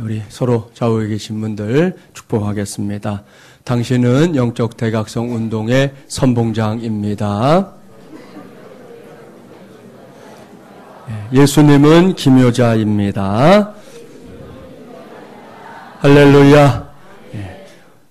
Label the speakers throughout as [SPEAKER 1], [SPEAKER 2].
[SPEAKER 1] 우리 서로 좌우에 계신 분들 축복하겠습니다. 당신은 영적 대각성 운동의 선봉장입니다. 예수님은 기묘자입니다. 할렐루야.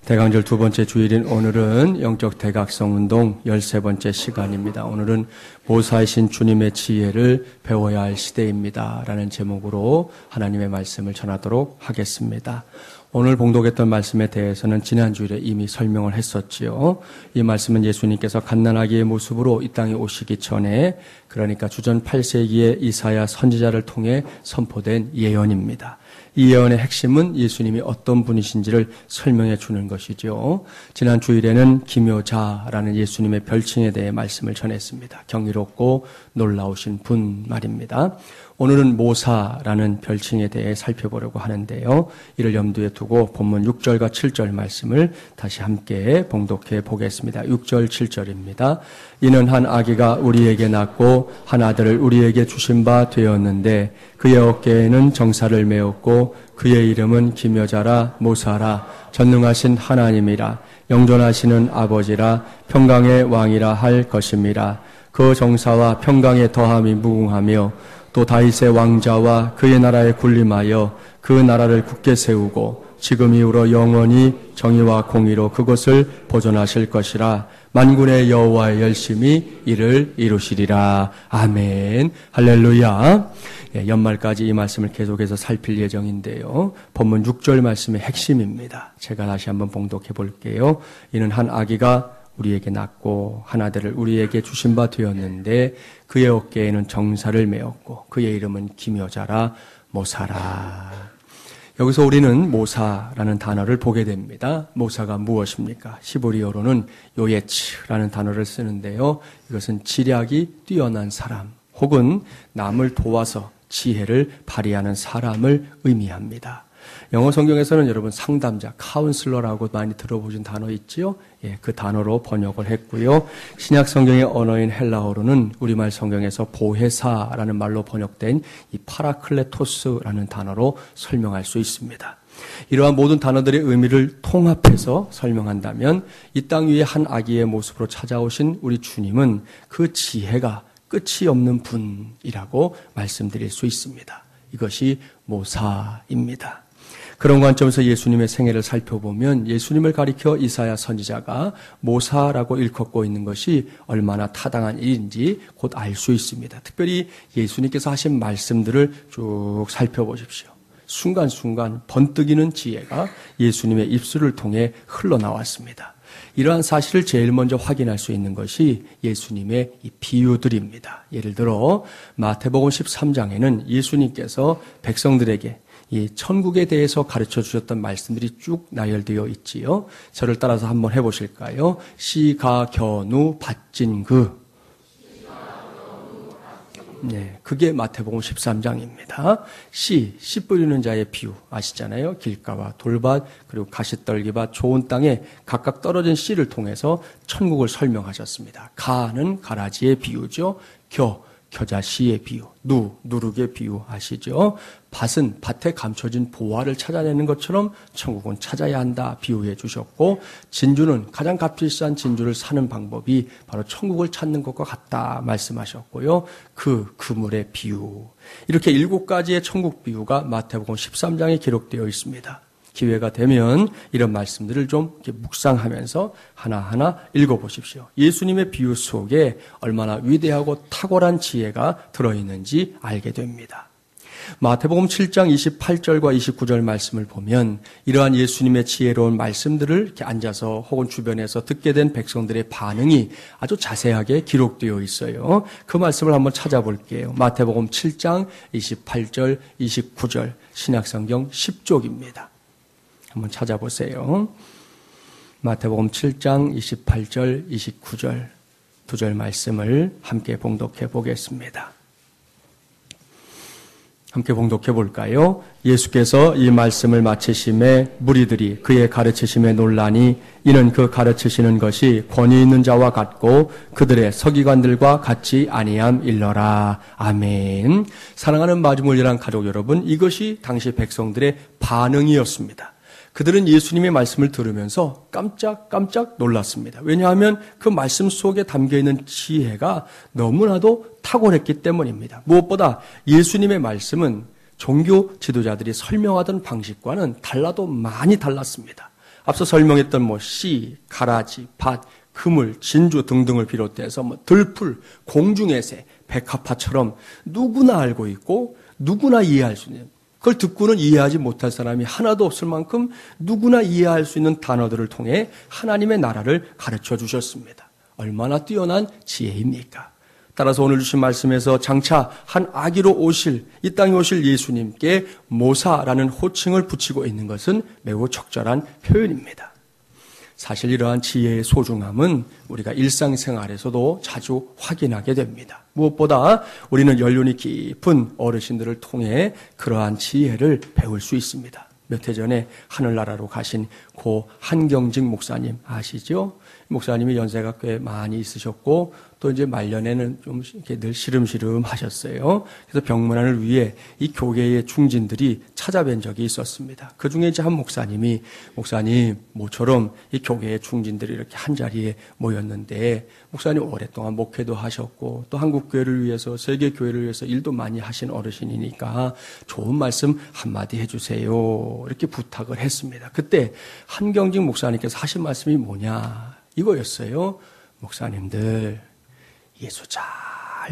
[SPEAKER 1] 대강절 두 번째 주일인 오늘은 영적 대각성 운동 13번째 시간입니다. 오늘은 모사이신 주님의 지혜를 배워야 할 시대입니다. 라는 제목으로 하나님의 말씀을 전하도록 하겠습니다. 오늘 봉독했던 말씀에 대해서는 지난 주일에 이미 설명을 했었지요. 이 말씀은 예수님께서 갓난아기의 모습으로 이 땅에 오시기 전에, 그러니까 주전 8세기의 이사야 선지자를 통해 선포된 예언입니다. 이 예언의 핵심은 예수님이 어떤 분이신지를 설명해 주는 것이죠. 지난 주일에는 기묘자라는 예수님의 별칭에 대해 말씀을 전했습니다. 경이롭고 놀라우신 분 말입니다. 오늘은 모사라는 별칭에 대해 살펴보려고 하는데요. 이를 염두에 두고 본문 6절과 7절 말씀을 다시 함께 봉독해 보겠습니다. 6절 7절입니다. 이는 한 아기가 우리에게 낳고 한 아들을 우리에게 주신 바 되었는데 그의 어깨에는 정사를 메었고 그의 이름은 기묘자라 모사라 전능하신 하나님이라 영존하시는 아버지라 평강의 왕이라 할 것임이라. 그 정사와 평강의 더함이 무궁하며 또 다윗의 왕자와 그의 나라에 군림하여 그 나라를 굳게 세우고 지금 이후로 영원히 정의와 공의로 그것을 보존하실 것이라. 만군의 여호와의 열심히 이를 이루시리라. 아멘. 할렐루야. 연말까지 이 말씀을 계속해서 살필 예정인데요. 본문 6절 말씀의 핵심입니다. 제가 다시 한번 봉독해 볼게요. 이는 한 아기가 우리에게 낳고 한 아들을 우리에게 주신 바 되었는데 그의 어깨에는 정사를 메었고 그의 이름은 기묘자라 모사라. 여기서 우리는 모사라는 단어를 보게 됩니다. 모사가 무엇입니까? 히브리어로는 요예츠라는 단어를 쓰는데요. 이것은 지략이 뛰어난 사람 혹은 남을 도와서 지혜를 발휘하는 사람을 의미합니다. 영어 성경에서는 여러분 상담자, 카운슬러라고 많이 들어보신 단어 있지요? 그 단어로 번역을 했고요. 신약 성경의 언어인 헬라어로는 우리말 성경에서 보혜사라는 말로 번역된 이 파라클레토스라는 단어로 설명할 수 있습니다. 이러한 모든 단어들의 의미를 통합해서 설명한다면 이 땅 위에 한 아기의 모습으로 찾아오신 우리 주님은 그 지혜가 끝이 없는 분이라고 말씀드릴 수 있습니다. 이것이 모사입니다. 그런 관점에서 예수님의 생애를 살펴보면 예수님을 가리켜 이사야 선지자가 모사라고 일컫고 있는 것이 얼마나 타당한 일인지 곧 알 수 있습니다. 특별히 예수님께서 하신 말씀들을 쭉 살펴보십시오. 순간순간 번뜩이는 지혜가 예수님의 입술을 통해 흘러나왔습니다. 이러한 사실을 제일 먼저 확인할 수 있는 것이 예수님의 이 비유들입니다. 예를 들어 마태복음 13장에는 예수님께서 백성들에게 이 천국에 대해서 가르쳐 주셨던 말씀들이 쭉 나열되어 있지요. 저를 따라서 한번 해보실까요? 시가견우 밭진그. 네, 그게 마태복음 13장입니다. 씨 뿌리는 자의 비유 아시잖아요. 길가와 돌밭 그리고 가시떨기밭 좋은 땅에 각각 떨어진 씨를 통해서 천국을 설명하셨습니다. 가는 가라지의 비유죠. 겨자씨의 비유, 누룩의 비유 아시죠? 밭은 밭에 감춰진 보화를 찾아내는 것처럼 천국은 찾아야 한다 비유해 주셨고, 진주는 가장 값비싼 진주를 사는 방법이 바로 천국을 찾는 것과 같다 말씀하셨고요. 그 그물의 비유, 이렇게 7가지의 천국 비유가 마태복음 13장에 기록되어 있습니다. 기회가 되면 이런 말씀들을 좀 이렇게 묵상하면서 하나하나 읽어보십시오. 예수님의 비유 속에 얼마나 위대하고 탁월한 지혜가 들어있는지 알게 됩니다. 마태복음 7장 28절과 29절 말씀을 보면 이러한 예수님의 지혜로운 말씀들을 이렇게 앉아서 혹은 주변에서 듣게 된 백성들의 반응이 아주 자세하게 기록되어 있어요. 그 말씀을 한번 찾아볼게요. 마태복음 7장 28절, 29절 신약성경 10쪽입니다. 한번 찾아보세요. 마태복음 7장 28절, 29절 두 절 말씀을 함께 봉독해 보겠습니다. 함께 봉독해 볼까요? 예수께서 이 말씀을 마치심에 무리들이 그의 가르치심에 놀라니 이는 그 가르치시는 것이 권위 있는 자와 같고 그들의 서기관들과 같지 아니함일러라. 아멘. 사랑하는 마지못이란 가족 여러분, 이것이 당시 백성들의 반응이었습니다. 그들은 예수님의 말씀을 들으면서 깜짝 놀랐습니다. 왜냐하면 그 말씀 속에 담겨있는 지혜가 너무나도 탁월했기 때문입니다. 무엇보다 예수님의 말씀은 종교 지도자들이 설명하던 방식과는 달라도 많이 달랐습니다. 앞서 설명했던 씨, 가라지, 밭, 그물, 진주 등등을 비롯해서 들풀, 공중의 새, 백합화처럼 누구나 알고 있고 누구나 이해할 수 있는, 그걸 듣고는 이해하지 못할 사람이 하나도 없을 만큼 누구나 이해할 수 있는 단어들을 통해 하나님의 나라를 가르쳐 주셨습니다. 얼마나 뛰어난 지혜입니까? 따라서 오늘 주신 말씀에서 장차 한 아기로 오실, 이 땅에 오실 예수님께 모사라는 호칭을 붙이고 있는 것은 매우 적절한 표현입니다. 사실 이러한 지혜의 소중함은 우리가 일상생활에서도 자주 확인하게 됩니다. 무엇보다 우리는 연륜이 깊은 어르신들을 통해 그러한 지혜를 배울 수 있습니다. 몇 해 전에 하늘나라로 가신 고 한경직 목사님 아시죠? 목사님이 연세가 꽤 많이 있으셨고 또 이제 말년에는 좀 이렇게 늘 시름시름 하셨어요. 그래서 병문안을 위해 이 교계의 중진들이 찾아뵌 적이 있었습니다. 그 중에 이제 한 목사님이, 목사님, 모처럼 이 교계의 중진들이 이렇게 한 자리에 모였는데 목사님 오랫동안 목회도 하셨고 또 한국교회를 위해서, 세계교회를 위해서 일도 많이 하신 어르신이니까 좋은 말씀 한마디 해주세요. 이렇게 부탁을 했습니다. 그때 한경직 목사님께서 하신 말씀이 뭐냐? 이거였어요. 목사님들, 예수 잘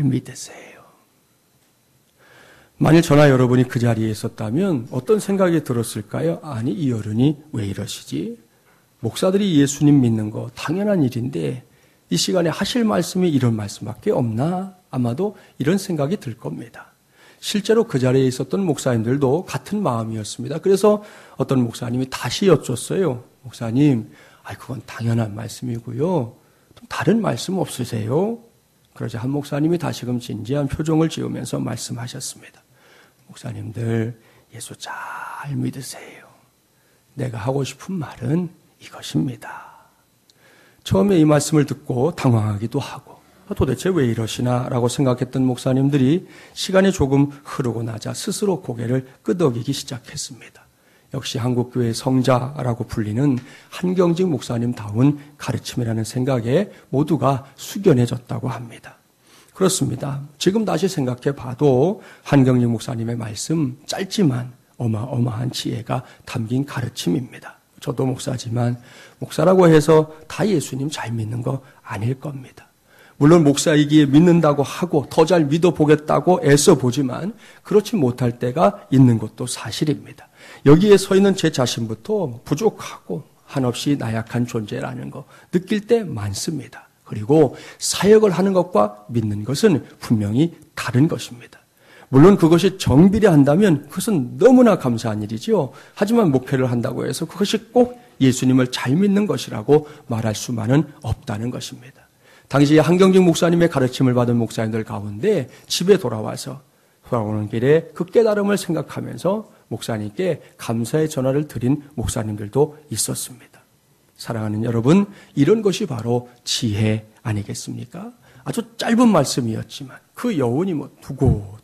[SPEAKER 1] 믿으세요. 만일 저나 여러분이 그 자리에 있었다면 어떤 생각이 들었을까요? 아니, 이 어른이 왜 이러시지? 목사들이 예수님 믿는 거 당연한 일인데 이 시간에 하실 말씀이 이런 말씀밖에 없나? 아마도 이런 생각이 들 겁니다. 실제로 그 자리에 있었던 목사님들도 같은 마음이었습니다. 그래서 어떤 목사님이 다시 여쭸어요. 목사님, 그건 당연한 말씀이고요. 또 다른 말씀 없으세요? 그러자 한 목사님이 다시금 진지한 표정을 지으면서 말씀하셨습니다. 목사님들, 예수 잘 믿으세요. 내가 하고 싶은 말은 이것입니다. 처음에 이 말씀을 듣고 당황하기도 하고 도대체 왜 이러시나라고 생각했던 목사님들이 시간이 조금 흐르고 나자 스스로 고개를 끄덕이기 시작했습니다. 역시 한국교회의 성자라고 불리는 한경직 목사님다운 가르침이라는 생각에 모두가 숙연해졌다고 합니다. 그렇습니다. 지금 다시 생각해 봐도 한경직 목사님의 말씀 짧지만 어마어마한 지혜가 담긴 가르침입니다. 저도 목사지만 목사라고 해서 다 예수님 잘 믿는 거 아닐 겁니다. 물론 목사이기에 믿는다고 하고 더 잘 믿어보겠다고 애써 보지만 그렇지 못할 때가 있는 것도 사실입니다. 여기에 서 있는 제 자신부터 부족하고 한없이 나약한 존재라는 거 느낄 때 많습니다. 그리고 사역을 하는 것과 믿는 것은 분명히 다른 것입니다. 물론 그것이 정비례한다면 그것은 너무나 감사한 일이죠. 하지만 목회를 한다고 해서 그것이 꼭 예수님을 잘 믿는 것이라고 말할 수만은 없다는 것입니다. 당시 한경직 목사님의 가르침을 받은 목사님들 가운데 집에 돌아오는 길에 그 깨달음을 생각하면서 목사님께 감사의 전화를 드린 목사님들도 있었습니다. 사랑하는 여러분, 이런 것이 바로 지혜 아니겠습니까? 아주 짧은 말씀이었지만 그 여운이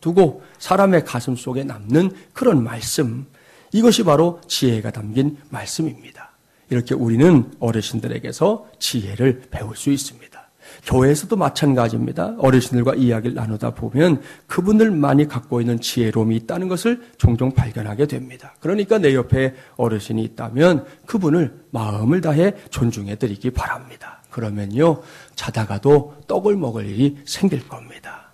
[SPEAKER 1] 두고 사람의 가슴 속에 남는 그런 말씀, 이것이 바로 지혜가 담긴 말씀입니다. 이렇게 우리는 어르신들에게서 지혜를 배울 수 있습니다. 교회에서도 마찬가지입니다. 어르신들과 이야기를 나누다 보면 그분들만이 갖고 있는 지혜로움이 있다는 것을 종종 발견하게 됩니다. 그러니까 내 옆에 어르신이 있다면 그분을 마음을 다해 존중해 드리기 바랍니다. 그러면요, 자다가도 떡을 먹을 일이 생길 겁니다.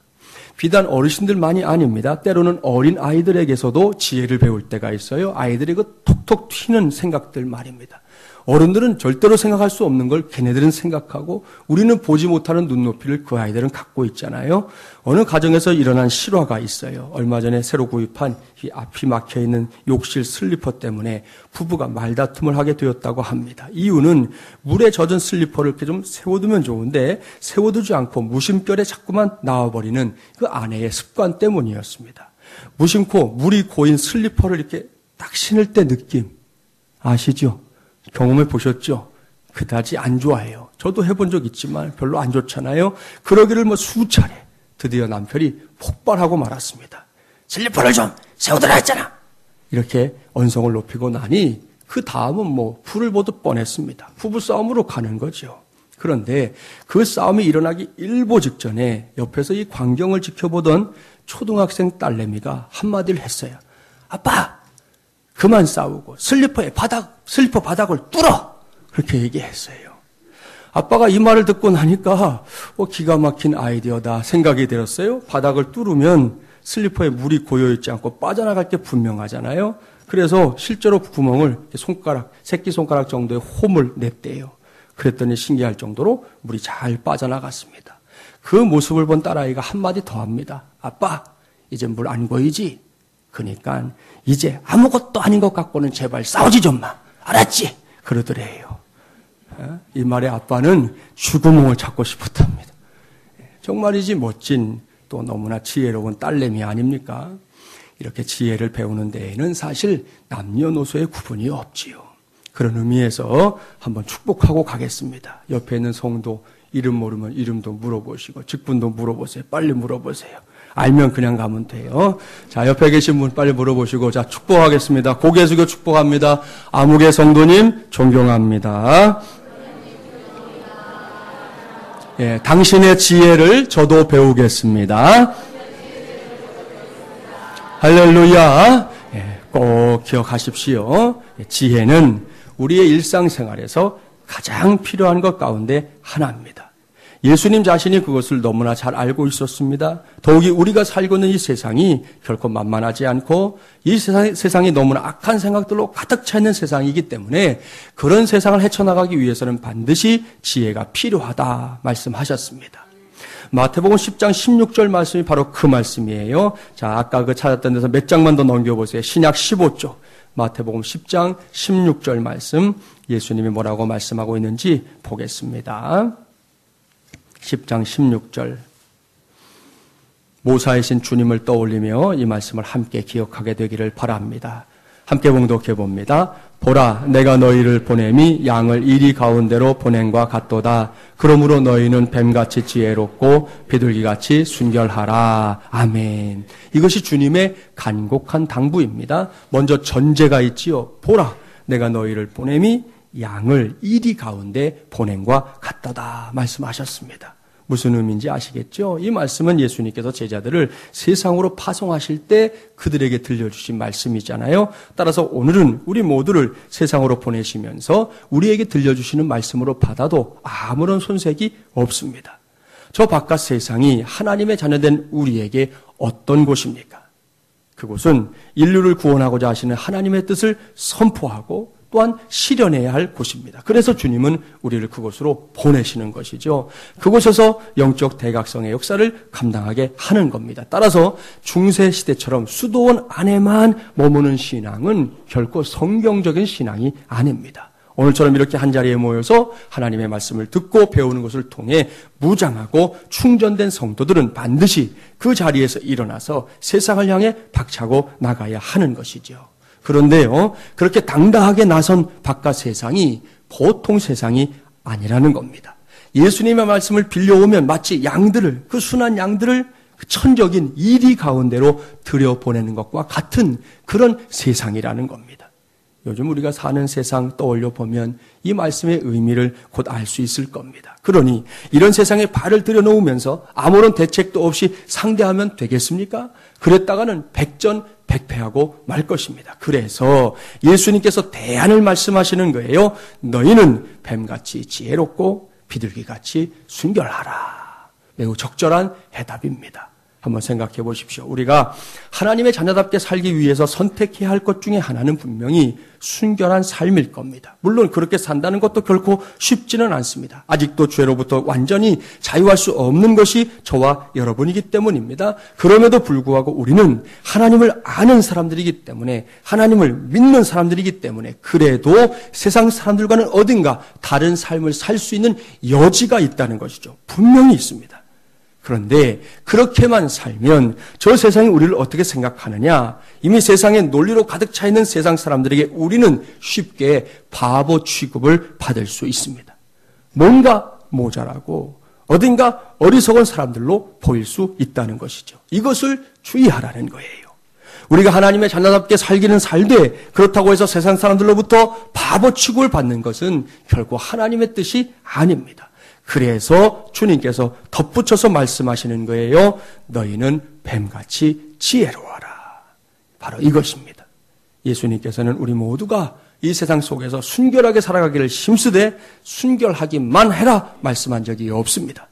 [SPEAKER 1] 비단 어르신들만이 아닙니다. 때로는 어린 아이들에게서도 지혜를 배울 때가 있어요. 아이들이 그 톡톡 튀는 생각들 말입니다. 어른들은 절대로 생각할 수 없는 걸 걔네들은 생각하고 우리는 보지 못하는 눈높이를 그 아이들은 갖고 있잖아요. 어느 가정에서 일어난 실화가 있어요. 얼마 전에 새로 구입한 이 앞이 막혀있는 욕실 슬리퍼 때문에 부부가 말다툼을 하게 되었다고 합니다. 이유는 물에 젖은 슬리퍼를 이렇게 좀 세워두면 좋은데 세워두지 않고 무심결에 자꾸만 나와버리는 그 아내의 습관 때문이었습니다. 무심코 물이 고인 슬리퍼를 이렇게 딱 신을 때 느낌 아시죠? 경험해 보셨죠? 그다지 안 좋아해요. 저도 해본 적 있지만 별로 안 좋잖아요. 그러기를 수차례 드디어 남편이 폭발하고 말았습니다. 슬리퍼를 좀 세우더라 했잖아. 이렇게 언성을 높이고 나니 그 다음은 불을 보듯 뻔했습니다. 부부싸움으로 가는 거죠. 그런데 그 싸움이 일어나기 일보 직전에 옆에서 이 광경을 지켜보던 초등학생 딸내미가 한마디를 했어요. 아빠, 그만 싸우고 슬리퍼 바닥을 뚫어! 그렇게 얘기했어요. 아빠가 이 말을 듣고 나니까 기가 막힌 아이디어다 생각이 들었어요. 바닥을 뚫으면 슬리퍼에 물이 고여있지 않고 빠져나갈 게 분명하잖아요. 그래서 실제로 구멍을 새끼손가락 정도의 홈을 냈대요. 그랬더니 신기할 정도로 물이 잘 빠져나갔습니다. 그 모습을 본 딸아이가 한마디 더 합니다. 아빠, 이제 물 안 고이지? 그러니까 이제 아무것도 아닌 것 갖고는 제발 싸우지 좀 마. 알았지? 그러더래요. 이 말에 아빠는 쥐구멍을 찾고 싶었답니다. 정말이지 멋진 또 너무나 지혜로운 딸내미 아닙니까? 이렇게 지혜를 배우는 데에는 사실 남녀노소의 구분이 없지요. 그런 의미에서 한번 축복하고 가겠습니다. 옆에 있는 성도 이름 모르면 이름도 물어보시고 직분도 물어보세요. 빨리 물어보세요. 알면 그냥 가면 돼요. 자, 옆에 계신 분 빨리 물어보시고 자, 축복하겠습니다. 고개 숙여 축복합니다. 아무개 성도님 존경합니다. 예, 당신의 지혜를 저도 배우겠습니다. 할렐루야. 예, 꼭 기억하십시오. 지혜는 우리의 일상생활에서 가장 필요한 것 가운데 하나입니다. 예수님 자신이 그것을 너무나 잘 알고 있었습니다. 더욱이 우리가 살고 있는 이 세상이 결코 만만하지 않고 이 세상이 너무나 악한 생각들로 가득 차 있는 세상이기 때문에 그런 세상을 헤쳐나가기 위해서는 반드시 지혜가 필요하다 말씀하셨습니다. 마태복음 10장 16절 말씀이 바로 그 말씀이에요. 자, 아까 그 찾았던 데서 몇 장만 더 넘겨보세요. 신약 15조. 마태복음 10장 16절 말씀. 예수님이 뭐라고 말씀하고 있는지 보겠습니다. 10장 16절. 모사이신 주님을 떠올리며 이 말씀을 함께 기억하게 되기를 바랍니다. 함께 봉독해 봅니다. 보라, 내가 너희를 보냄이 양을 이리 가운데로 보냄과 같도다. 그러므로 너희는 뱀같이 지혜롭고 비둘기같이 순결하라. 아멘. 이것이 주님의 간곡한 당부입니다. 먼저 전제가 있지요. 보라, 내가 너희를 보냄이 양을 이리 가운데 보냄과 같도다 말씀하셨습니다. 무슨 의미인지 아시겠죠? 이 말씀은 예수님께서 제자들을 세상으로 파송하실 때 그들에게 들려주신 말씀이잖아요. 따라서 오늘은 우리 모두를 세상으로 보내시면서 우리에게 들려주시는 말씀으로 받아도 아무런 손색이 없습니다. 저 바깥 세상이 하나님의 자녀된 우리에게 어떤 곳입니까? 그곳은 인류를 구원하고자 하시는 하나님의 뜻을 선포하고 또한 실현해야 할 곳입니다. 그래서 주님은 우리를 그곳으로 보내시는 것이죠. 그곳에서 영적 대각성의 역사를 감당하게 하는 겁니다. 따라서 중세시대처럼 수도원 안에만 머무는 신앙은 결코 성경적인 신앙이 아닙니다. 오늘처럼 이렇게 한자리에 모여서 하나님의 말씀을 듣고 배우는 것을 통해 무장하고 충전된 성도들은 반드시 그 자리에서 일어나서 세상을 향해 박차고 나가야 하는 것이죠. 그런데요, 그렇게 당당하게 나선 바깥 세상이 보통 세상이 아니라는 겁니다. 예수님의 말씀을 빌려오면 마치 양들을, 그 순한 양들을 그 천적인 이리 가운데로 들여보내는 것과 같은 그런 세상이라는 겁니다. 요즘 우리가 사는 세상 떠올려 보면 이 말씀의 의미를 곧 알 수 있을 겁니다. 그러니 이런 세상에 발을 들여놓으면서 아무런 대책도 없이 상대하면 되겠습니까? 그랬다가는 백전백패하고 말 것입니다. 그래서 예수님께서 대안을 말씀하시는 거예요. 너희는 뱀같이 지혜롭고 비둘기같이 순결하라. 매우 적절한 해답입니다. 한번 생각해 보십시오. 우리가 하나님의 자녀답게 살기 위해서 선택해야 할 것 중에 하나는 분명히 순결한 삶일 겁니다. 물론 그렇게 산다는 것도 결코 쉽지는 않습니다. 아직도 죄로부터 완전히 자유할 수 없는 것이 저와 여러분이기 때문입니다. 그럼에도 불구하고 우리는 하나님을 아는 사람들이기 때문에, 하나님을 믿는 사람들이기 때문에 그래도 세상 사람들과는 어딘가 다른 삶을 살 수 있는 여지가 있다는 것이죠. 분명히 있습니다. 그런데 그렇게만 살면 저 세상이 우리를 어떻게 생각하느냐? 이미 세상에 논리로 가득 차 있는 세상 사람들에게 우리는 쉽게 바보 취급을 받을 수 있습니다. 뭔가 모자라고 어딘가 어리석은 사람들로 보일 수 있다는 것이죠. 이것을 주의하라는 거예요. 우리가 하나님의 자녀답게 살기는 살되 그렇다고 해서 세상 사람들로부터 바보 취급을 받는 것은 결코 하나님의 뜻이 아닙니다. 그래서 주님께서 덧붙여서 말씀하시는 거예요. 너희는 뱀같이 지혜로워라. 바로 이것입니다. 예수님께서는 우리 모두가 이 세상 속에서 순결하게 살아가기를 힘쓰되 순결하기만 해라 말씀한 적이 없습니다.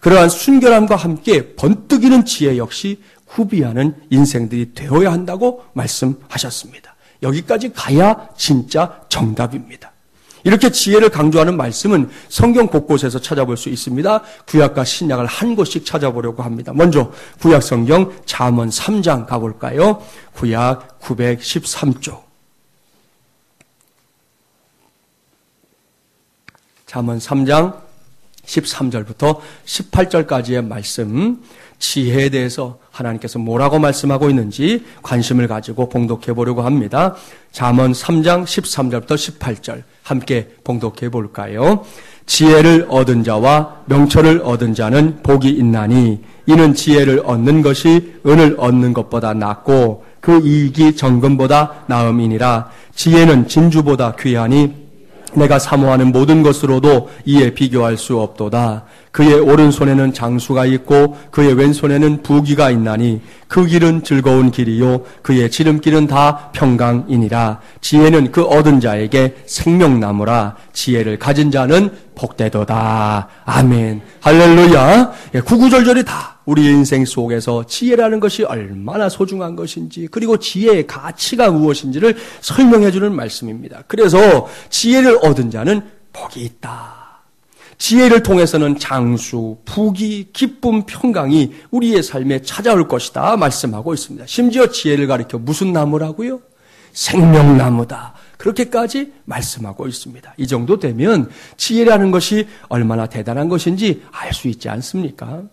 [SPEAKER 1] 그러한 순결함과 함께 번뜩이는 지혜 역시 후비하는 인생들이 되어야 한다고 말씀하셨습니다. 여기까지 가야 진짜 정답입니다. 이렇게 지혜를 강조하는 말씀은 성경 곳곳에서 찾아볼 수 있습니다. 구약과 신약을 한 곳씩 찾아보려고 합니다. 먼저 구약 성경 잠언 3장 가볼까요? 구약 913쪽. 잠언 3장 13절부터 18절까지의 말씀, 지혜에 대해서 하나님께서 뭐라고 말씀하고 있는지 관심을 가지고 봉독해 보려고 합니다. 잠언 3장 13절부터 18절 함께 봉독해 볼까요? 지혜를 얻은 자와 명철을 얻은 자는 복이 있나니 이는 지혜를 얻는 것이 은을 얻는 것보다 낫고 그 이익이 정금보다 나음이니라. 지혜는 진주보다 귀하니 내가 사모하는 모든 것으로도 이에 비교할 수 없도다. 그의 오른손에는 장수가 있고 그의 왼손에는 부귀가 있나니 그 길은 즐거운 길이요 그의 지름길은 다 평강이니라. 지혜는 그 얻은 자에게 생명나무라. 지혜를 가진 자는 복되도다. 아멘. 할렐루야. 구구절절이 다 우리의 인생 속에서 지혜라는 것이 얼마나 소중한 것인지 그리고 지혜의 가치가 무엇인지를 설명해 주는 말씀입니다. 그래서 지혜를 얻은 자는 복이 있다. 지혜를 통해서는 장수, 부귀, 기쁨, 평강이 우리의 삶에 찾아올 것이다 말씀하고 있습니다. 심지어 지혜를 가리켜 무슨 나무라고요? 생명나무다. 그렇게까지 말씀하고 있습니다. 이 정도 되면 지혜라는 것이 얼마나 대단한 것인지 알 수 있지 않습니까?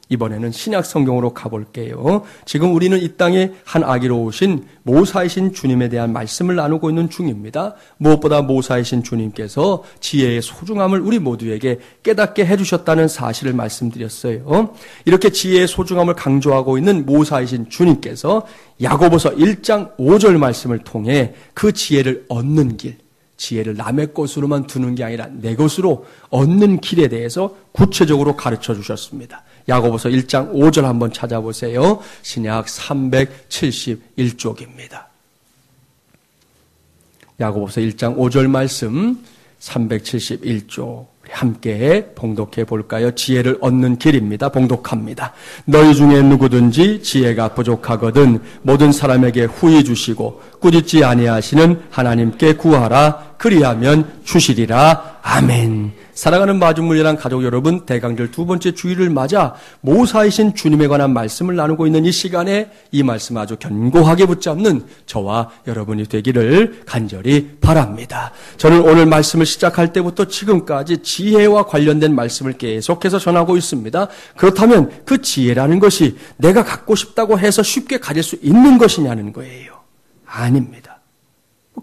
[SPEAKER 1] 이번에는 신약 성경으로 가볼게요. 지금 우리는 이 땅에 한 아기로 오신 모사이신 주님에 대한 말씀을 나누고 있는 중입니다. 무엇보다 모사이신 주님께서 지혜의 소중함을 우리 모두에게 깨닫게 해주셨다는 사실을 말씀드렸어요. 이렇게 지혜의 소중함을 강조하고 있는 모사이신 주님께서 야고보서 1장 5절 말씀을 통해 그 지혜를 얻는 길, 지혜를 남의 것으로만 두는 게 아니라 내 것으로 얻는 길에 대해서 구체적으로 가르쳐 주셨습니다. 야고보서 1장 5절 한번 찾아보세요. 신약 371쪽입니다. 야고보서 1장 5절 말씀 371쪽 함께 봉독해 볼까요? 지혜를 얻는 길입니다. 봉독합니다. 너희 중에 누구든지 지혜가 부족하거든 모든 사람에게 후히 주시고 꾸짖지 아니하시는 하나님께 구하라. 그리하면 주시리라. 아멘. 사랑하는 마중물이랑 가족 여러분, 대강절 두 번째 주일을 맞아 모사이신 주님에 관한 말씀을 나누고 있는 이 시간에 이 말씀 아주 견고하게 붙잡는 저와 여러분이 되기를 간절히 바랍니다. 저는 오늘 말씀을 시작할 때부터 지금까지 지혜와 관련된 말씀을 계속해서 전하고 있습니다. 그렇다면 그 지혜라는 것이 내가 갖고 싶다고 해서 쉽게 가질 수 있는 것이냐는 거예요. 아닙니다.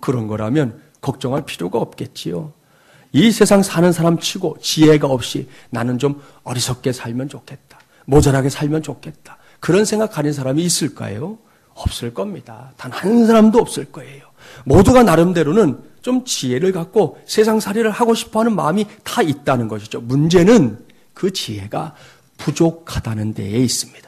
[SPEAKER 1] 그런 거라면 걱정할 필요가 없겠지요. 이 세상 사는 사람 치고 지혜가 없이 나는 좀 어리석게 살면 좋겠다. 모자라게 살면 좋겠다. 그런 생각 가진 사람이 있을까요? 없을 겁니다. 단 한 사람도 없을 거예요. 모두가 나름대로는 좀 지혜를 갖고 세상살이를 하고 싶어하는 마음이 다 있다는 것이죠. 문제는 그 지혜가 부족하다는 데에 있습니다.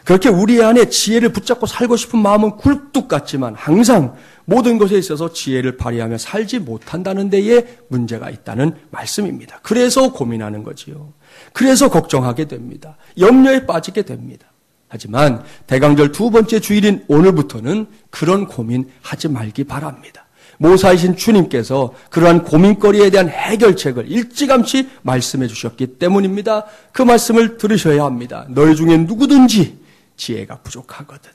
[SPEAKER 1] 그렇게 우리 안에 지혜를 붙잡고 살고 싶은 마음은 굴뚝 같지만 항상 모든 것에 있어서 지혜를 발휘하며 살지 못한다는 데에 문제가 있다는 말씀입니다. 그래서 고민하는 거지요. 그래서 걱정하게 됩니다. 염려에 빠지게 됩니다. 하지만 대강절 두 번째 주일인 오늘부터는 그런 고민하지 말기 바랍니다. 모사이신 주님께서 그러한 고민거리에 대한 해결책을 일찌감치 말씀해 주셨기 때문입니다. 그 말씀을 들으셔야 합니다. 너희 중에 누구든지 지혜가 부족하거든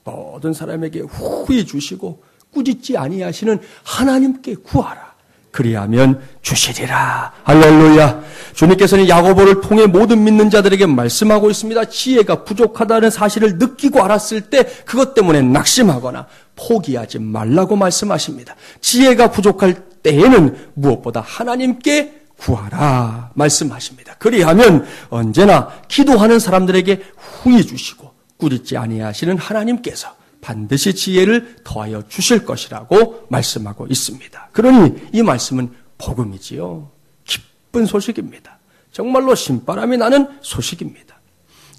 [SPEAKER 1] 모든 사람에게 후히 주시고 꾸짖지 아니하시는 하나님께 구하라. 그리하면 주시리라. 할렐루야. 주님께서는 야고보를 통해 모든 믿는 자들에게 말씀하고 있습니다. 지혜가 부족하다는 사실을 느끼고 알았을 때 그것 때문에 낙심하거나 포기하지 말라고 말씀하십니다. 지혜가 부족할 때에는 무엇보다 하나님께 구하라 말씀하십니다. 그리하면 언제나 기도하는 사람들에게 후히 주시고 꾸짖지 아니하시는 하나님께서 반드시 지혜를 더하여 주실 것이라고 말씀하고 있습니다. 그러니 이 말씀은 복음이지요. 기쁜 소식입니다. 정말로 신바람이 나는 소식입니다.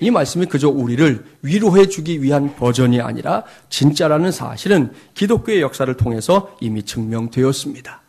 [SPEAKER 1] 이 말씀이 그저 우리를 위로해 주기 위한 버전이 아니라 진짜라는 사실은 기독교의 역사를 통해서 이미 증명되었습니다.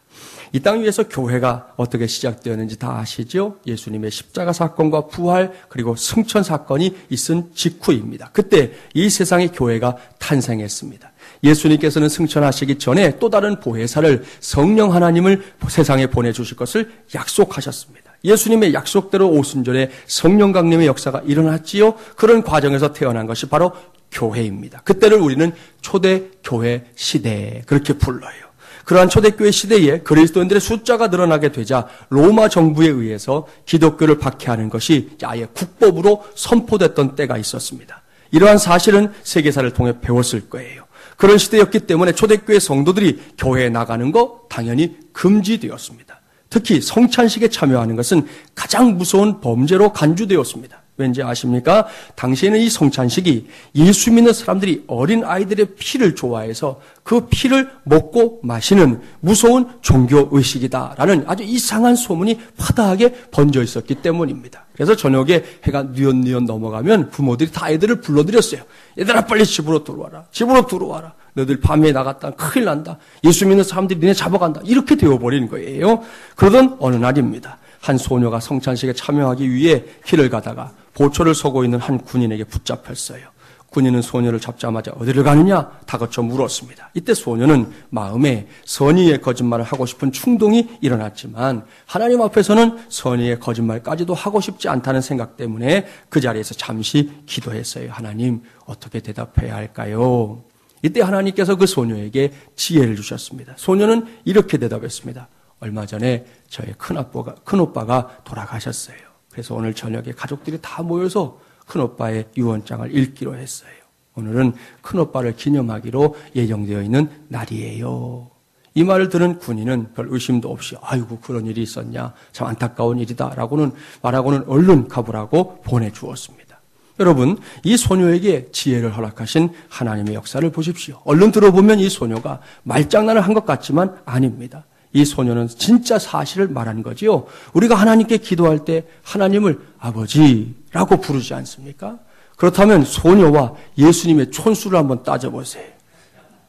[SPEAKER 1] 이 땅 위에서 교회가 어떻게 시작되었는지 다 아시죠? 예수님의 십자가 사건과 부활 그리고 승천 사건이 있은 직후입니다. 그때 이 세상의 교회가 탄생했습니다. 예수님께서는 승천하시기 전에 또 다른 보혜사를 성령 하나님을 세상에 보내주실 것을 약속하셨습니다. 예수님의 약속대로 오순절에 성령 강림의 역사가 일어났지요. 그런 과정에서 태어난 것이 바로 교회입니다. 그때를 우리는 초대교회 시대 그렇게 불러요. 그러한 초대교회 시대에 그리스도인들의 숫자가 늘어나게 되자 로마 정부에 의해서 기독교를 박해하는 것이 아예 국법으로 선포됐던 때가 있었습니다. 이러한 사실은 세계사를 통해 배웠을 거예요. 그런 시대였기 때문에 초대교회 성도들이 교회에 나가는 거 당연히 금지되었습니다. 특히 성찬식에 참여하는 것은 가장 무서운 범죄로 간주되었습니다. 왠지 아십니까? 당시에는 이 성찬식이 예수 믿는 사람들이 어린 아이들의 피를 좋아해서 그 피를 먹고 마시는 무서운 종교의식이다라는 아주 이상한 소문이 화다하게 번져 있었기 때문입니다. 그래서 저녁에 해가 뉘엿뉘엿 넘어가면 부모들이 다 애들을 불러들였어요. 얘들아 빨리 집으로 들어와라. 집으로 들어와라. 너희들 밤에 나갔다 큰일 난다. 예수 믿는 사람들이 니네 잡아간다. 이렇게 되어버린 거예요. 그러던 어느 날입니다. 한 소녀가 성찬식에 참여하기 위해 길을 가다가 보초를 서고 있는 한 군인에게 붙잡혔어요. 군인은 소녀를 잡자마자 어디를 가느냐 다그쳐 물었습니다. 이때 소녀는 마음에 선의의 거짓말을 하고 싶은 충동이 일어났지만 하나님 앞에서는 선의의 거짓말까지도 하고 싶지 않다는 생각 때문에 그 자리에서 잠시 기도했어요. 하나님 어떻게 대답해야 할까요? 이때 하나님께서 그 소녀에게 지혜를 주셨습니다. 소녀는 이렇게 대답했습니다. 얼마 전에 저의 큰오빠가 돌아가셨어요. 그래서 오늘 저녁에 가족들이 다 모여서 큰오빠의 유언장을 읽기로 했어요. 오늘은 큰오빠를 기념하기로 예정되어 있는 날이에요. 이 말을 들은 군인은 별 의심도 없이 아이고 그런 일이 있었냐 참 안타까운 일이다 라고는 말하고는 얼른 가보라고 보내주었습니다. 여러분 이 소녀에게 지혜를 허락하신 하나님의 역사를 보십시오. 얼른 들어보면 이 소녀가 말장난을 한 것 같지만 아닙니다. 이 소녀는 진짜 사실을 말한 거지요. 우리가 하나님께 기도할 때 하나님을 아버지라고 부르지 않습니까? 그렇다면 소녀와 예수님의 촌수를 한번 따져보세요.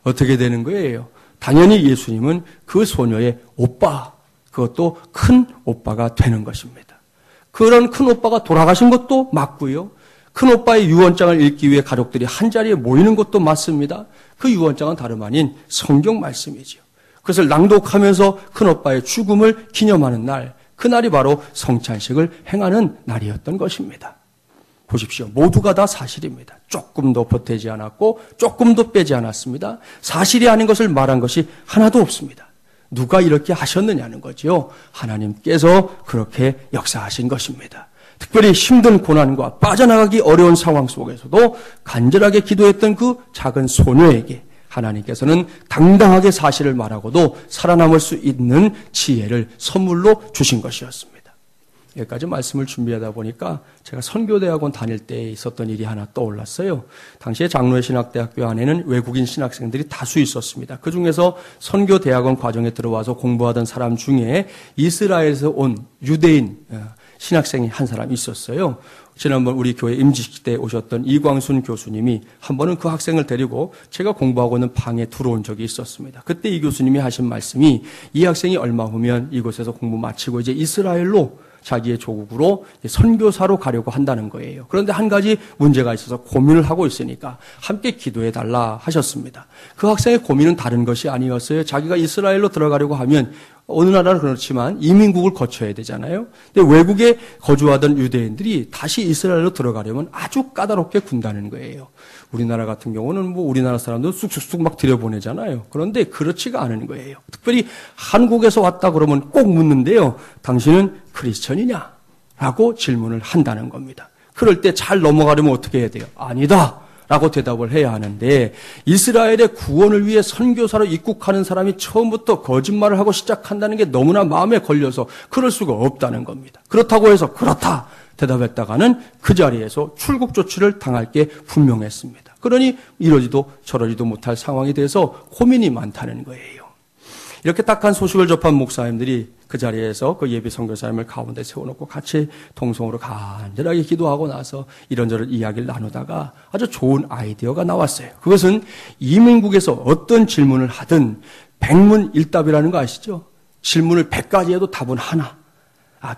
[SPEAKER 1] 어떻게 되는 거예요? 당연히 예수님은 그 소녀의 오빠, 그것도 큰 오빠가 되는 것입니다. 그런 큰 오빠가 돌아가신 것도 맞고요. 큰 오빠의 유언장을 읽기 위해 가족들이 한자리에 모이는 것도 맞습니다. 그 유언장은 다름 아닌 성경 말씀이죠. 그것을 낭독하면서 큰오빠의 죽음을 기념하는 날, 그날이 바로 성찬식을 행하는 날이었던 것입니다. 보십시오. 모두가 다 사실입니다. 조금도 보태지 않았고 조금도 빼지 않았습니다. 사실이 아닌 것을 말한 것이 하나도 없습니다. 누가 이렇게 하셨느냐는 거죠. 하나님께서 그렇게 역사하신 것입니다. 특별히 힘든 고난과 빠져나가기 어려운 상황 속에서도 간절하게 기도했던 그 작은 소녀에게 하나님께서는 당당하게 사실을 말하고도 살아남을 수 있는 지혜를 선물로 주신 것이었습니다. 여기까지 말씀을 준비하다 보니까 제가 선교대학원 다닐 때 있었던 일이 하나 떠올랐어요. 당시에 장로회 신학대학교 안에는 외국인 신학생들이 다수 있었습니다. 그중에서 선교대학원 과정에 들어와서 공부하던 사람 중에 이스라엘에서 온 유대인 신학생이 한 사람 있었어요. 지난번 우리 교회 임직식 때 오셨던 이광순 교수님이 한 번은 그 학생을 데리고 제가 공부하고 있는 방에 들어온 적이 있었습니다. 그때 이 교수님이 하신 말씀이 이 학생이 얼마 후면 이곳에서 공부 마치고 이제 이스라엘로 자기의 조국으로 선교사로 가려고 한다는 거예요. 그런데 한 가지 문제가 있어서 고민을 하고 있으니까 함께 기도해 달라 하셨습니다. 그 학생의 고민은 다른 것이 아니었어요. 자기가 이스라엘로 들어가려고 하면 어느 나라는 그렇지만 이민국을 거쳐야 되잖아요. 근데 외국에 거주하던 유대인들이 다시 이스라엘로 들어가려면 아주 까다롭게 군다는 거예요. 우리나라 같은 경우는 우리나라 사람들 쑥쑥쑥 막 들여보내잖아요. 그런데 그렇지가 않은 거예요. 특별히 한국에서 왔다 그러면 꼭 묻는데요. 당신은 크리스천이냐? 라고 질문을 한다는 겁니다. 그럴 때 잘 넘어가려면 어떻게 해야 돼요? 아니다. 라고 대답을 해야 하는데 이스라엘의 구원을 위해 선교사로 입국하는 사람이 처음부터 거짓말을 하고 시작한다는 게 너무나 마음에 걸려서 그럴 수가 없다는 겁니다. 그렇다고 해서 그렇다 대답했다가는 그 자리에서 출국 조치를 당할 게 분명했습니다. 그러니 이러지도 저러지도 못할 상황이 돼서 고민이 많다는 거예요. 이렇게 딱한 소식을 접한 목사님들이 그 자리에서 그 예비 선교사님을 가운데 세워놓고 같이 동성으로 간절하게 기도하고 나서 이런저런 이야기를 나누다가 아주 좋은 아이디어가 나왔어요. 그것은 이민국에서 어떤 질문을 하든 백문일답이라는 거 아시죠? 질문을 100가지 해도 답은 하나.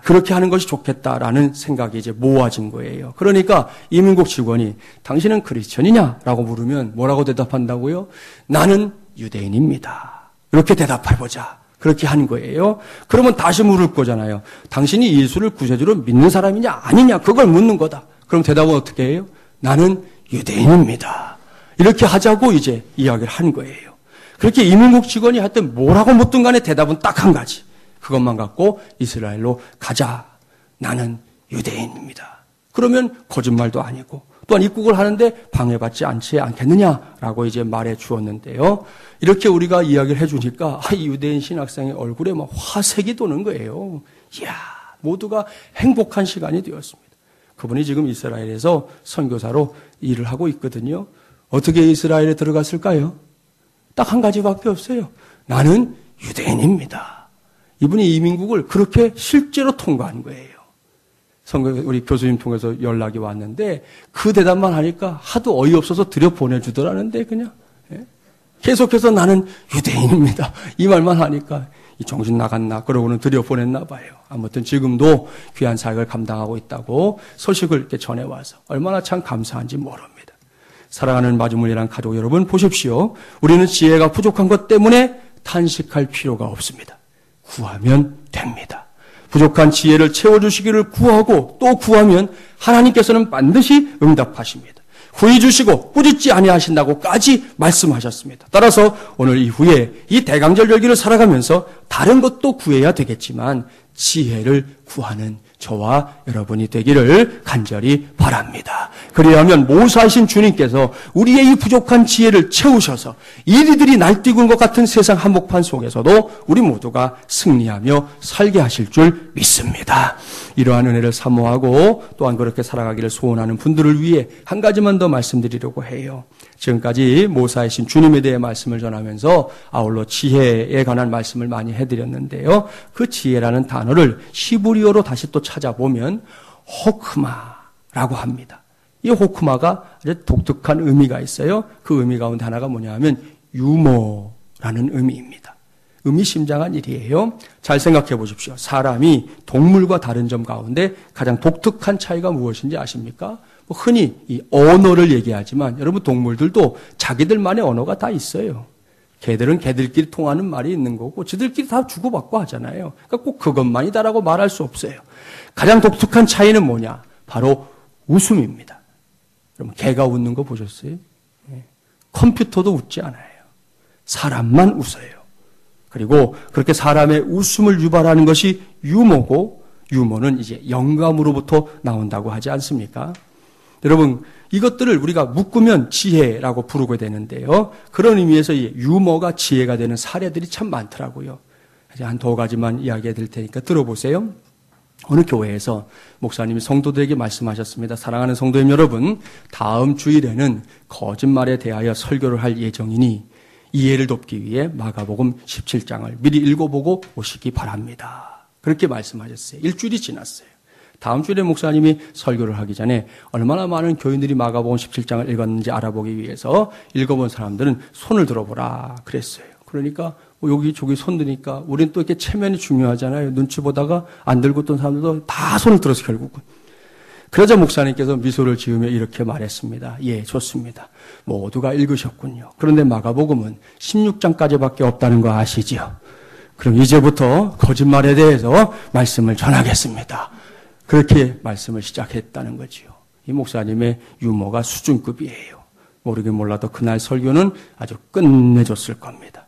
[SPEAKER 1] 그렇게 하는 것이 좋겠다라는 생각이 이제 모아진 거예요. 그러니까 이민국 직원이 당신은 크리스천이냐? 라고 물으면 뭐라고 대답한다고요? 나는 유대인입니다. 이렇게 대답해보자. 그렇게 한 거예요. 그러면 다시 물을 거잖아요. 당신이 예수를 구세주로 믿는 사람이냐 아니냐 그걸 묻는 거다. 그럼 대답은 어떻게 해요? 나는 유대인입니다. 이렇게 하자고 이제 이야기를 한 거예요. 그렇게 이민국 직원이 하여튼 뭐라고 묻든 간에 대답은 딱 한 가지. 그것만 갖고 이스라엘로 가자. 나는 유대인입니다. 그러면 거짓말도 아니고 또한 입국을 하는데 방해받지 않지 않겠느냐라고 이제 말해 주었는데요. 이렇게 우리가 이야기를 해주니까 이 유대인 신학생의 얼굴에 막 화색이 도는 거예요. 이야, 모두가 행복한 시간이 되었습니다. 그분이 지금 이스라엘에서 선교사로 일을 하고 있거든요. 어떻게 이스라엘에 들어갔을까요? 딱 한 가지밖에 없어요. 나는 유대인입니다. 이분이 이민국을 그렇게 실제로 통과한 거예요. 우리 교수님 통해서 연락이 왔는데 그 대답만 하니까 하도 어이없어서 들여보내주더라는데 그냥 계속해서 나는 유대인입니다. 이 말만 하니까 이 정신 나갔나 그러고는 들여보냈나 봐요. 아무튼 지금도 귀한 사역을 감당하고 있다고 소식을 이렇게 전해와서 얼마나 참 감사한지 모릅니다. 사랑하는 마주물이란 가족 여러분 보십시오. 우리는 지혜가 부족한 것 때문에 탄식할 필요가 없습니다. 구하면 됩니다. 부족한 지혜를 채워주시기를 구하고 또 구하면 하나님께서는 반드시 응답하십니다. 구해 주시고 꾸짖지 아니하신다고까지 말씀하셨습니다. 따라서 오늘 이후에 이 대강절 절기를 살아가면서 다른 것도 구해야 되겠지만 지혜를 구하는 저와 여러분이 되기를 간절히 바랍니다. 그리하면 모사이신 주님께서 우리의 이 부족한 지혜를 채우셔서 이리들이 날뛰고 있는 것 같은 세상 한복판 속에서도 우리 모두가 승리하며 살게 하실 줄 믿습니다. 이러한 은혜를 사모하고 또한 그렇게 살아가기를 소원하는 분들을 위해 한 가지만 더 말씀드리려고 해요. 지금까지 모사이신 주님에 대해 말씀을 전하면서 아울러 지혜에 관한 말씀을 많이 해드렸는데요. 그 지혜라는 단어를 히브리어로 다시 또 찾아보면 호크마라고 합니다. 이 호크마가 아주 독특한 의미가 있어요. 그 의미 가운데 하나가 뭐냐 하면 유머라는 의미입니다. 의미심장한 일이에요. 잘 생각해 보십시오. 사람이 동물과 다른 점 가운데 가장 독특한 차이가 무엇인지 아십니까? 흔히 이 언어를 얘기하지만 여러분 동물들도 자기들만의 언어가 다 있어요. 개들은 개들끼리 통하는 말이 있는 거고 지들끼리 다 주고받고 하잖아요. 그러니까 꼭 그것만이다라고 말할 수 없어요. 가장 독특한 차이는 뭐냐? 바로 웃음입니다. 여러분 개가 웃는 거 보셨어요? 컴퓨터도 웃지 않아요. 사람만 웃어요. 그리고 그렇게 사람의 웃음을 유발하는 것이 유머고 유머는 이제 영감으로부터 나온다고 하지 않습니까? 여러분 이것들을 우리가 묶으면 지혜라고 부르게 되는데요. 그런 의미에서 이 유머가 지혜가 되는 사례들이 참 많더라고요. 이제 한 두 가지만 이야기해 드릴 테니까 들어보세요. 어느 교회에서 목사님이 성도들에게 말씀하셨습니다. 사랑하는 성도님 여러분, 다음 주일에는 거짓말에 대하여 설교를 할 예정이니 이해를 돕기 위해 마가복음 17장을 미리 읽어보고 오시기 바랍니다. 그렇게 말씀하셨어요. 일주일이 지났어요. 다음 주일에 목사님이 설교를 하기 전에 얼마나 많은 교인들이 마가복음 17장을 읽었는지 알아보기 위해서 읽어본 사람들은 손을 들어보라 그랬어요. 그러니까 여기 저기 손 드니까 우리는 또 이렇게 체면이 중요하잖아요. 눈치 보다가 안 들고 있던 사람들도 다 손을 들어서 결국은. 그러자 목사님께서 미소를 지으며 이렇게 말했습니다. 예, 좋습니다. 모두가 읽으셨군요. 그런데 마가복음은 16장까지밖에 없다는 거 아시지요? 그럼 이제부터 거짓말에 대해서 말씀을 전하겠습니다. 그렇게 말씀을 시작했다는 거지요. 이 목사님의 유머가 수준급이에요. 모르긴 몰라도 그날 설교는 아주 끝내줬을 겁니다.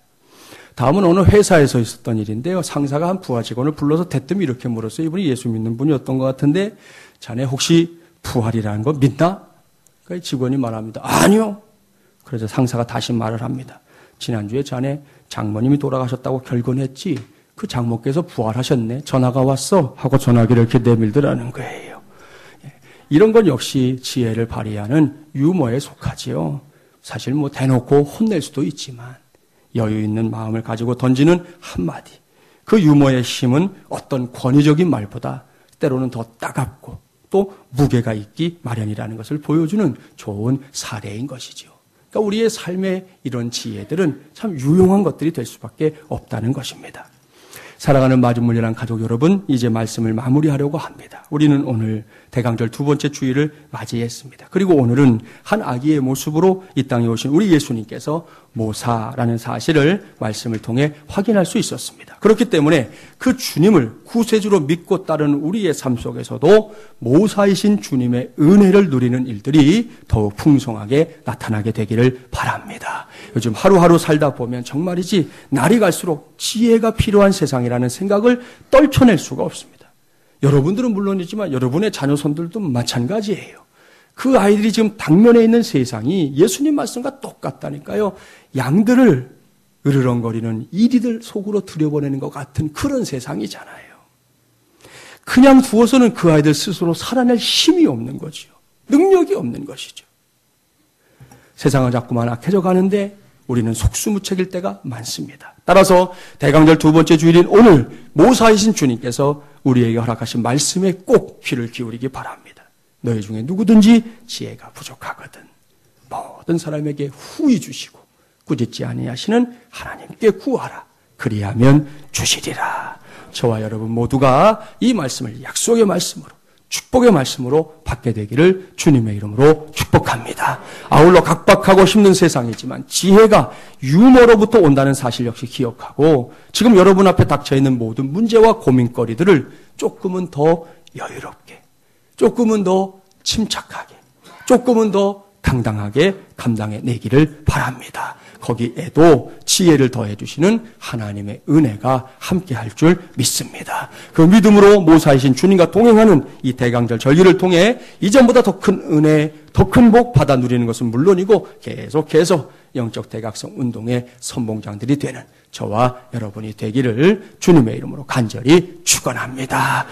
[SPEAKER 1] 다음은 어느 회사에서 있었던 일인데요. 상사가 한 부하 직원을 불러서 대뜸 이렇게 물었어요. 이분이 예수 믿는 분이었던 것 같은데 자네 혹시 부활이라는 거 믿나? 그러니까 직원이 말합니다. 아니요. 그래서 상사가 다시 말을 합니다. 지난주에 자네 장모님이 돌아가셨다고 결혼했지. 그 장모께서 부활하셨네. 전화가 왔어. 하고 전화기를 이렇게 내밀더라는 거예요. 이런 건 역시 지혜를 발휘하는 유머에 속하지요. 사실 뭐 대놓고 혼낼 수도 있지만 여유 있는 마음을 가지고 던지는 한마디. 그 유머의 힘은 어떤 권위적인 말보다 때로는 더 따갑고 또 무게가 있기 마련이라는 것을 보여주는 좋은 사례인 것이죠. 그러니까 우리의 삶의 이런 지혜들은 참 유용한 것들이 될 수밖에 없다는 것입니다. 사랑하는 마중물이란 가족 여러분, 이제 말씀을 마무리하려고 합니다. 우리는 오늘 대강절 두 번째 주일을 맞이했습니다. 그리고 오늘은 한 아기의 모습으로 이 땅에 오신 우리 예수님께서 모사라는 사실을 말씀을 통해 확인할 수 있었습니다. 그렇기 때문에 그 주님을 구세주로 믿고 따르는 우리의 삶 속에서도 모사이신 주님의 은혜를 누리는 일들이 더욱 풍성하게 나타나게 되기를 바랍니다. 요즘 하루하루 살다 보면 정말이지 날이 갈수록 지혜가 필요한 세상이라는 생각을 떨쳐낼 수가 없습니다. 여러분들은 물론이지만 여러분의 자녀손들도 마찬가지예요. 그 아이들이 지금 당면에 있는 세상이 예수님 말씀과 똑같다니까요. 양들을 으르렁거리는 이리들 속으로 들여보내는 것 같은 그런 세상이잖아요. 그냥 두어서는 그 아이들 스스로 살아낼 힘이 없는 거죠. 능력이 없는 것이죠. 세상은 자꾸만 악해져 가는데 우리는 속수무책일 때가 많습니다. 따라서 대강절 두 번째 주일인 오늘 모사이신 주님께서 우리에게 허락하신 말씀에 꼭 귀를 기울이기 바랍니다. 너희 중에 누구든지 지혜가 부족하거든 모든 사람에게 후히 주시고 꾸짖지 아니하시는 하나님께 구하라. 그리하면 주시리라. 저와 여러분 모두가 이 말씀을 약속의 말씀으로 축복의 말씀으로 받게 되기를 주님의 이름으로 축복합니다. 아울러 각박하고 힘든 세상이지만 지혜가 유머로부터 온다는 사실 역시 기억하고 지금 여러분 앞에 닥쳐있는 모든 문제와 고민거리들을 조금은 더 여유롭게, 조금은 더 침착하게, 조금은 더 당당하게 감당해내기를 바랍니다. 거기에도 지혜를 더해주시는 하나님의 은혜가 함께할 줄 믿습니다. 그 믿음으로 모사이신 주님과 동행하는 이 대강절 절기를 통해 이전보다 더 큰 은혜, 더 큰 복 받아 누리는 것은 물론이고 계속해서 영적 대각성 운동의 선봉장들이 되는 저와 여러분이 되기를 주님의 이름으로 간절히 축원합니다.